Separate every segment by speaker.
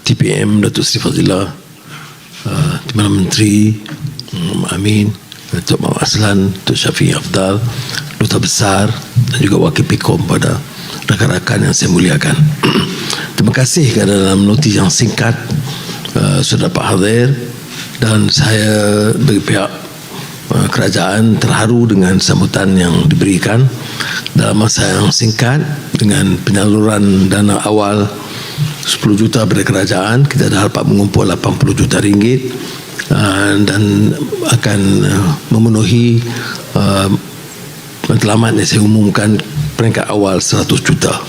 Speaker 1: TPM Datuk Seri Fazillah, Timbalan Menteri Amin, Datuk Muhammad Aslan, Datuk Syafiq Afdal, Duta Besar dan juga Wakil Pekom, pada rakan-rakan yang saya muliakan. Terima kasih kerana dalam notis yang singkat sudah dapat hadir, dan saya bagi pihak kerajaan terharu dengan sambutan yang diberikan dalam masa yang singkat. Dengan penyaluran dana awal 10 juta dari kerajaan, kita dah dapat mengumpul 80 juta ringgit dan akan memenuhi matlamat yang saya umumkan peringkat awal 100 juta.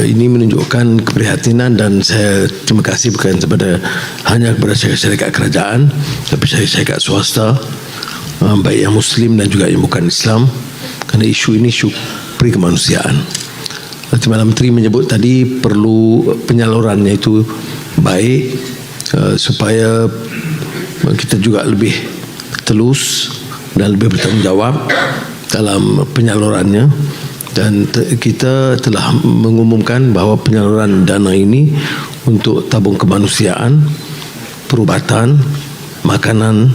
Speaker 1: Ini menunjukkan keprihatinan, dan saya terima kasih bukan hanya kepada syarikat kerajaan, tapi syarikat swasta, baik yang Muslim dan juga yang bukan Islam, kerana isu ini isu perikemanusiaan. Timbalan Menteri menyebut tadi perlu penyalurannya itu baik, supaya kita juga lebih telus dan lebih bertanggungjawab dalam penyalurannya. Dan kita telah mengumumkan bahawa penyaluran dana ini untuk tabung kemanusiaan, perubatan, makanan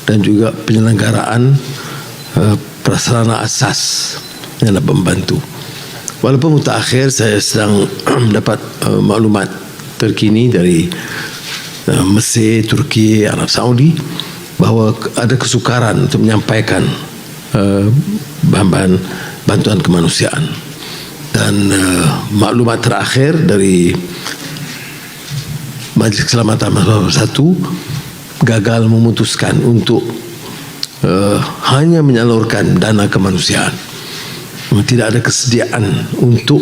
Speaker 1: dan juga penyelenggaraan prasarana asas yang dapat membantu. Walaupun mutakhir, saya sedang dapat maklumat terkini dari Mesir, Turki, Arab Saudi bahawa ada kesukaran untuk menyampaikan bahan-bahan bantuan kemanusiaan. Dan maklumat terakhir dari Majlis Keselamatan Masyarakat 1 gagal memutuskan untuk hanya menyalurkan dana kemanusiaan. Tidak ada kesediaan untuk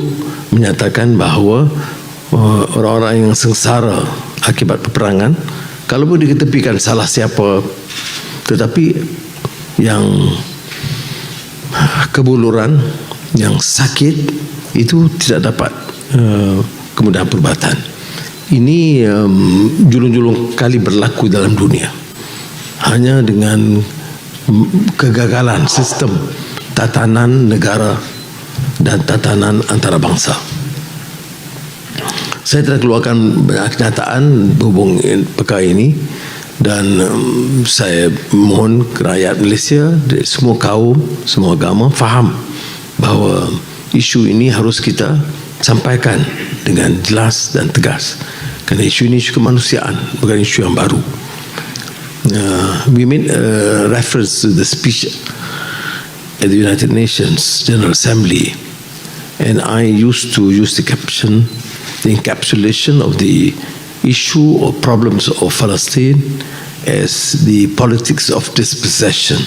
Speaker 1: menyatakan bahawa orang-orang yang sengsara akibat peperangan, kalaupun diketepikan salah siapa, tetapi yang kebuluran, yang sakit itu tidak dapat kemudahan perubatan. Ini julung-julung kali berlaku dalam dunia, hanya dengan kegagalan sistem tatanan negara dan tatanan antarabangsa. Saya telah keluarkan banyak kenyataan berhubung perkara ini, dan saya mohon rakyat Malaysia, semua kaum, semua agama faham bahawa isu ini harus kita sampaikan dengan jelas dan tegas, kerana isu ini isu kemanusiaan, bukan isu yang baru. We made reference to the speech at the United Nations General Assembly, and I used to use the caption, the encapsulation of the issue or problems of Palestine as the politics of dispossession,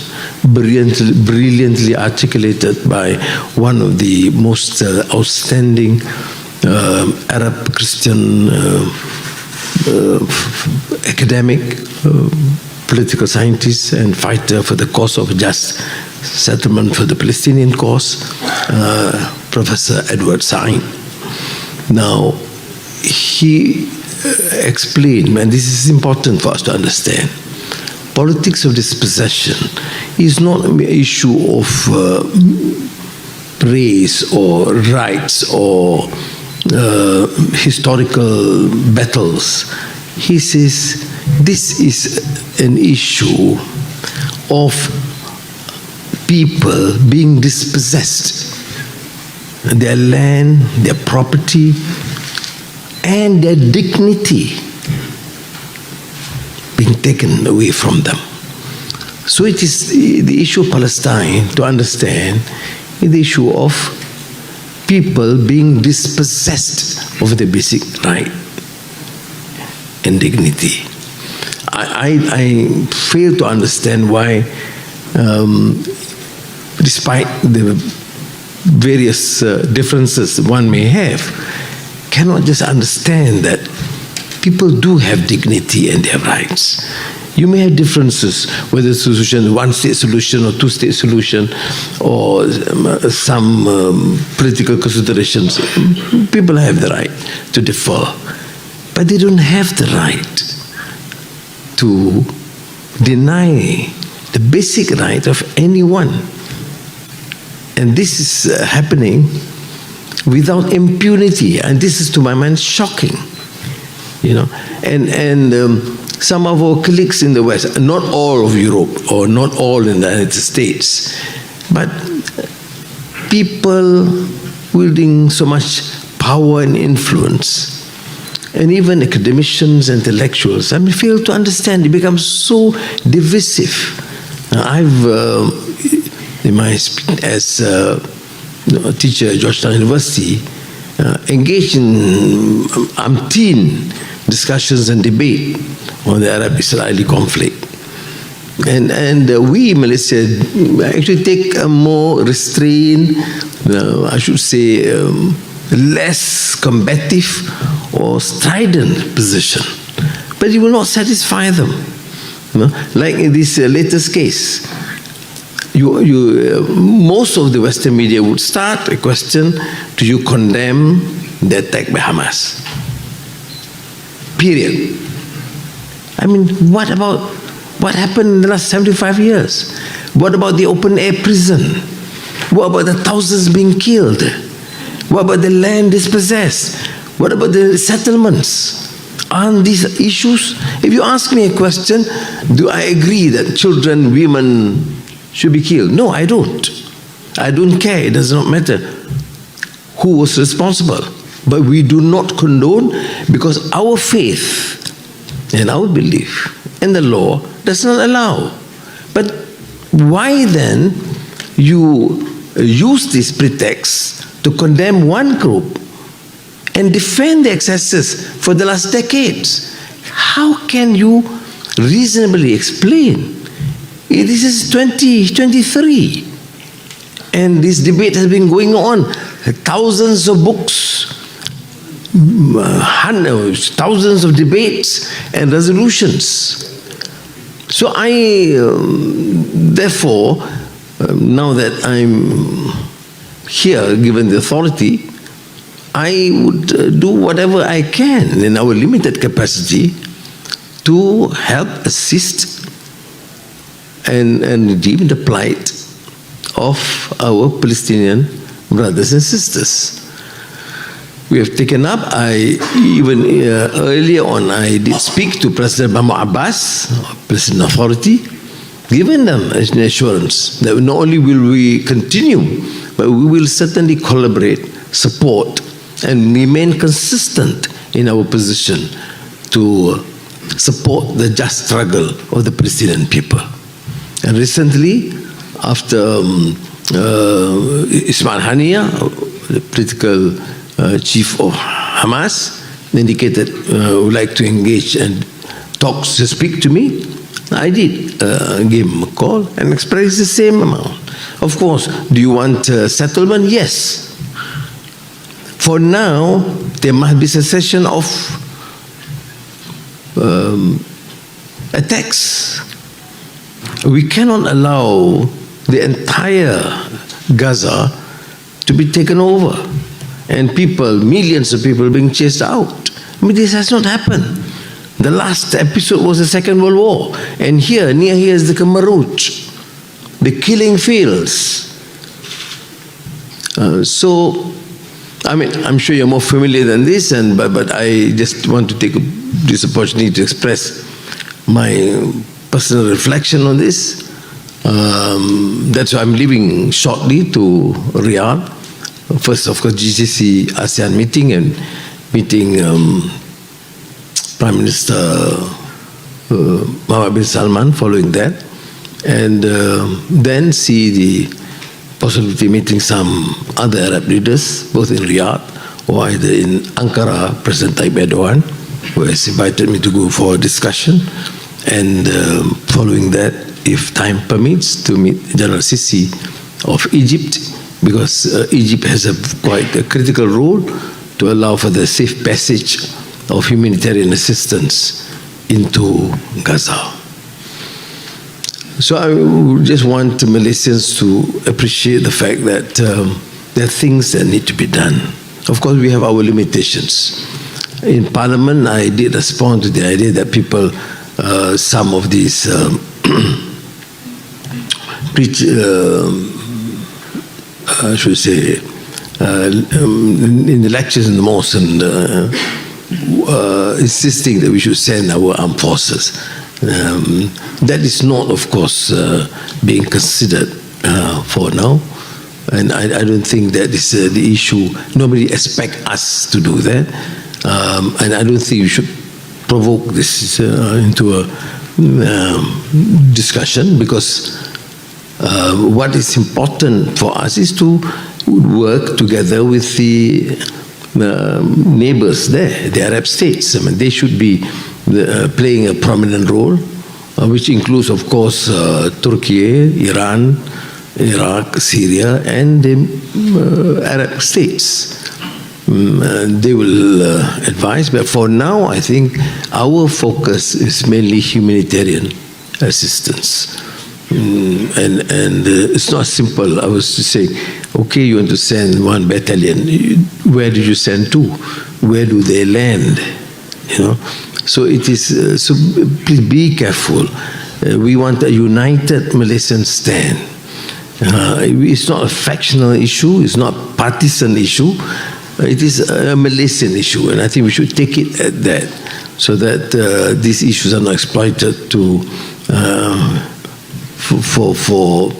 Speaker 1: brilliantly articulated by one of the most outstanding Arab Christian academic, political scientist and fighter for the cause of just settlement for the Palestinian cause, Professor Edward Said. Now, he explained, and this is important for us to understand, politics of dispossession is not an issue of race or rights or historical battles. He says this is an issue of people being dispossessed, their land, their property, and their dignity being taken away from them. So it is the issue of Palestine, to understand, is the issue of people being dispossessed of their basic right and dignity. I fail to understand why, despite the various differences one may have, cannot just understand that people do have dignity and they have rights. You may have differences, whether the solution, one-state solution or two-state solution, or some political considerations. People have the right to differ, but they don't have the right to deny the basic right of anyone. And this is happening without impunity, and this is, to my mind, shocking. and some of our colleagues in the West, not all of Europe or not all in the United States, but people wielding so much power and influence, and even academicians, intellectuals, fail to understand. It becomes so divisive. As a teacher at Georgetown University, engaged in umpteen discussions and debate on the Arab-Israeli conflict. And we in Malaysia actually take a more restrained, I should say, less combative or strident position. But it will not satisfy them. Like in this latest case, most of the Western media would start a question: do you condemn the attack by Hamas? Period. What about what happened in the last 75 years? What about the open-air prison? What about the thousands being killed? What about the land dispossessed? What about the settlements? Aren't these issues? If you ask me a question, do I agree that children, women should be killed? No, I don't. I don't care. It does not matter who was responsible. But we do not condone, because our faith and our belief and the law does not allow. But why then you use this pretext to condemn one group and defend the excesses for the last decades? How can you reasonably explain? This is 2023, and this debate has been going on. Thousands of books, thousands of debates and resolutions. So therefore, now that I'm here, given the authority, I would do whatever I can in our limited capacity to help assist and redeem the plight of our Palestinian brothers and sisters. We have taken up, earlier on, I did speak to President Mahmoud Abbas, President Authority, giving them an assurance that not only will we continue, but we will certainly collaborate, support, and remain consistent in our position to support the just struggle of the Palestinian people. And recently, after Ismail Haniyeh, the political chief of Hamas, indicated would like to engage and talk to speak to me, I did give him a call and express the same amount. Of course, do you want settlement? Yes. For now, there must be cessation of attacks. We cannot allow the entire Gaza to be taken over and people, millions of people being chased out. This has not happened. The last episode was the Second World War, and near here is the Khamarouch, the killing fields. I'm sure you're more familiar than this, but I just want to take this opportunity to express my personal reflection on this. That's why I'm leaving shortly to Riyadh. First, of course, GCC ASEAN meeting and meeting Prime Minister Mohammed bin Salman following that, and then see the possibility of meeting some other Arab leaders, both in Riyadh or either in Ankara, President Tayyip Erdogan, who has invited me to go for a discussion, and following that, if time permits, to meet General Sisi of Egypt, because Egypt has quite a critical role to allow for the safe passage of humanitarian assistance into Gaza. So I just want Malaysians to appreciate the fact that there are things that need to be done. Of course, we have our limitations. In Parliament, I did respond to the idea that people, some of these I should say, in the lectures in the mosque and insisting that we should send our armed forces. That is not, of course, being considered for now. And I don't think that is the issue. Nobody expects us to do that. And I don't think you should provoke this into a discussion, because what is important for us is to work together with the neighbors there, the Arab states. I mean, they should be playing a prominent role, which includes, of course, Turkey, Iran, Iraq, Syria, and the Arab states. They will advise, but for now, I think our focus is mainly humanitarian assistance. And it's not simple. I was to say, okay, you want to send 1 battalion. Where do you send to? Where do they land? You know, so it is. So please be careful. We want a united Malaysian stand. It's not a factional issue. It's not partisan issue. It is a Malaysian issue, and I think we should take it at that, so that these issues are not exploited to for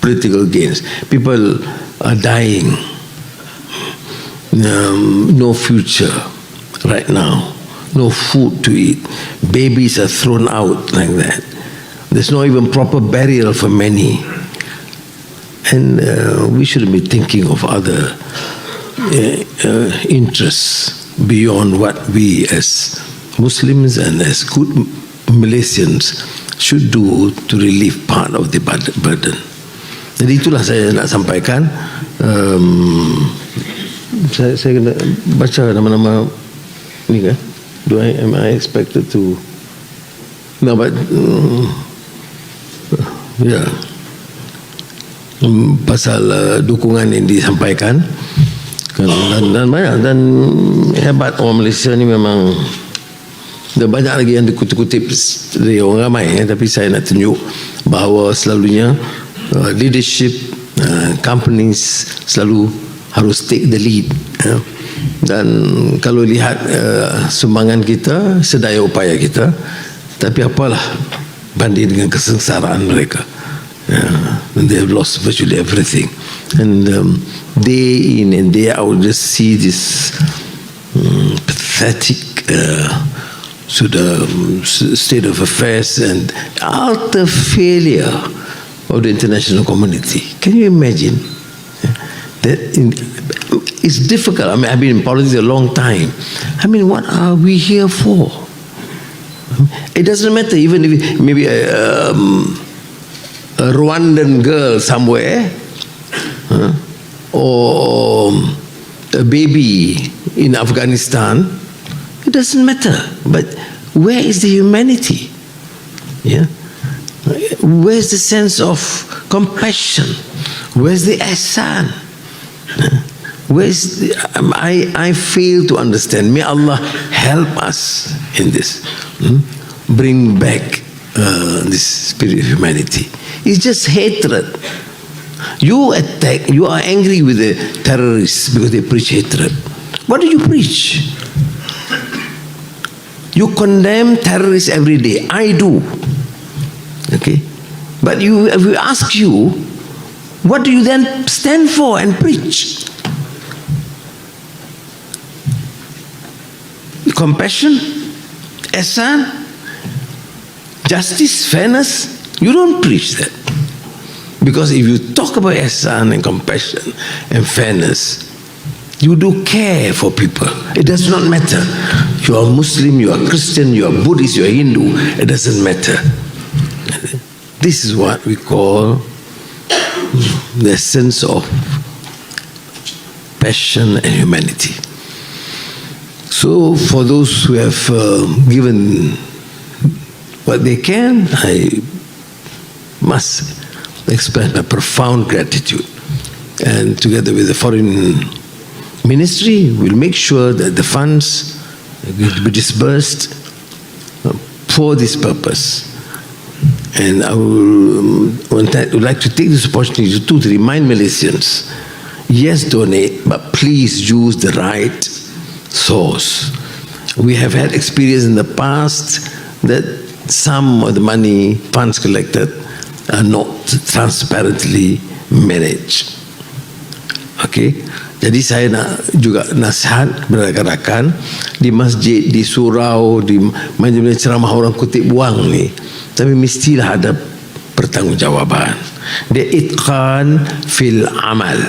Speaker 1: political gains. People are dying. No future right now. No food to eat. Babies are thrown out like that. There's not even proper burial for many. And we shouldn't be thinking of other interests beyond what we as Muslims and as good Malaysians should do to relieve part of the burden. Jadi itulah saya nak sampaikan. Saya kena baca nama-nama ni kan? Am I expected to? No, but yeah. Pasal dukungan yang disampaikan dan banyak, dan hebat orang Malaysia ni memang. Dan banyak lagi yang dikutip-kutip dari orang ramai, tapi saya nak tunjuk bahawa selalunya leadership, companies selalu harus take the lead. Dan kalau lihat sumbangan kita, sedaya upaya kita, tapi apalah banding dengan kesengsaraan mereka. And they have lost virtually everything, and day in and day out just see this pathetic state of affairs and utter failure of the international community. Can you imagine that? It's difficult. I mean, I've been in politics a long time. I mean, what are we here for? It doesn't matter even if maybe a Rwandan girl somewhere, or a baby in Afghanistan, it doesn't matter. But where is the humanity? Yeah, where's the sense of compassion? Where's the ihsan? Where's the, I fail to understand. May Allah help us in this. Bring back this spirit of humanity. It's just hatred. You attack, you are angry with the terrorists because they preach hatred. What do you preach? You condemn terrorists every day. I do. Okay? But if we ask you, what do you then stand for and preach? Compassion? Ihsan? Justice? Fairness? You don't preach that. Because if you talk about ihsan and compassion and fairness, you do care for people. It does not matter. You are Muslim, you are Christian, you are Buddhist, you are Hindu. It doesn't matter. This is what we call the sense of passion and humanity. So for those who have given what they can, I must express my profound gratitude. And together with the Foreign Ministry, we'll make sure that the funds will be disbursed for this purpose. And I would like to take this opportunity to remind Malaysians, yes, donate, but please use the right source. We have had experience in the past that some of the money funds collected are not transparently managed. Okay, jadi saya nak juga nasihat kepada rakan-rakan di masjid, di surau, di majlis ceramah orang kutip buang ni, tapi mestilah ada pertanggungjawaban. Dia itqan fil amal,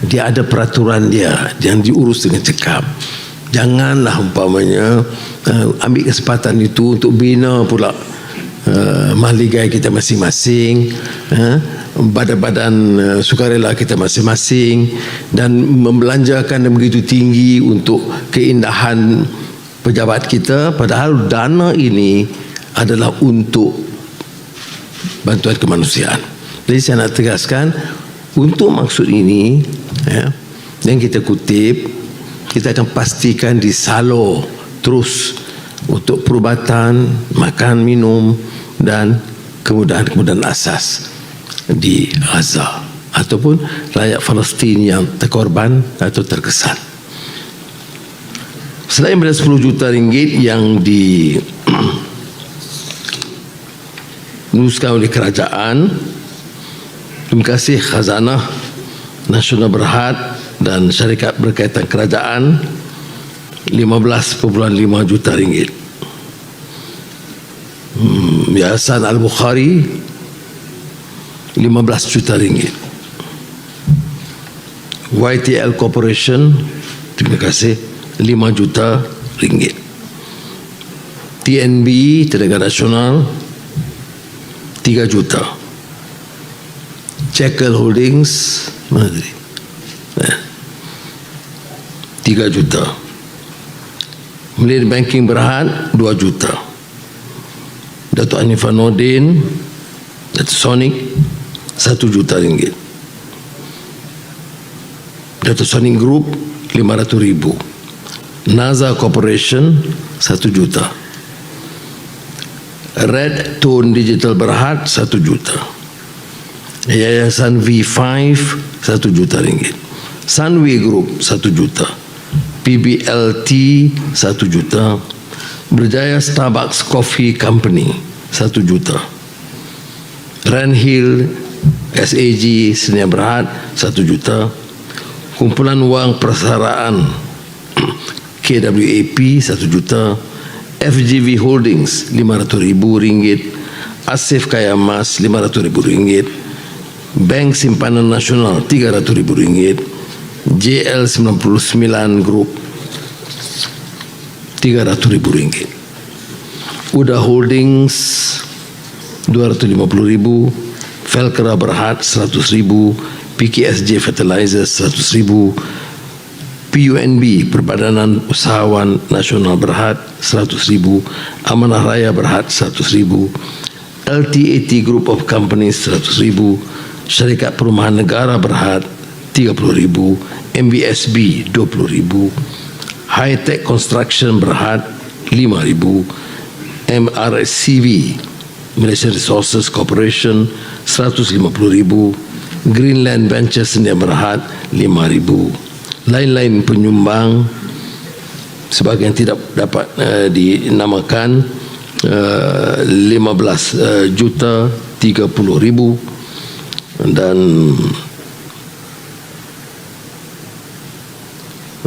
Speaker 1: dia ada peraturan dia yang diurus dengan cekap. Janganlah umpamanya ambil kesempatan itu untuk bina pula mahligai kita masing-masing, badan-badan sukarela kita masing-masing, dan membelanjakan yang begitu tinggi untuk keindahan pejabat kita, padahal dana ini adalah untuk bantuan kemanusiaan. Jadi saya nak tegaskan, untuk maksud ini yang kita kutip, kita akan pastikan disalur terus untuk perubatan, makan, minum dan kemudahan-kemudahan asas di Gaza ataupun rakyat Palestin yang terkorban atau terkesan. Selain daripada 10 juta ringgit yang diluluskan oleh kerajaan, terima kasih Khazanah Nasional Berhad dan syarikat berkaitan kerajaan 15.5 juta ringgit. Yayasan Al-Bukhari 15 juta ringgit. YTL Corporation, terima kasih, 5 juta ringgit. TNB, Tenaga Nasional, 3 juta. Jekyll Holdings, mana tadi? 3 juta. Millennium Banking Berhad 2 juta. Datuk Hanifah Nordin, Datuk Sonic 1 juta ringgit. Datuk Sonic Group 500,000. NASA Corporation 1 juta. Red Tone Digital Berhad 1 juta. Yayasan V5 1 juta ringgit. Sunway Group 1 juta. PBLT 1 juta. Berjaya Starbucks Coffee Company 1 juta. Randhill SAG Sdn Bhd 1 juta. Kumpulan Wang Persaraan KWAP 1 juta. FGV Holdings RM500,000. Asif Kaya Mas RM500,000. Bank Simpanan Nasional RM300,000. JL99 Group RM300,000. Uda Holdings RM250,000. Velcra Berhad RM100,000. PKSJ Fertilizers RM100,000. PUNB Perbadanan Usahawan Nasional Berhad RM100,000. Amanah Raya Berhad RM100,000. LTAT Group of Companies RM100,000. Syarikat Perumahan Negara Berhad RM30,000. MBSB RM20,000. High Tech Construction Berhad RM5,000. MRCV Malaysia Resources Corporation RM150,000. Greenland Ventures Sdn Bhd RM5,000. Lain-lain penyumbang sebagian tidak dapat dinamakan 15.030,000 dan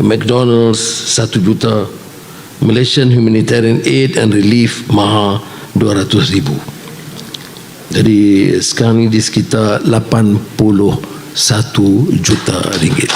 Speaker 1: McDonald's 1 juta. Malaysian Humanitarian Aid and Relief Maha 200,000. Jadi sekarang ini di sekitar 81 juta ringgit.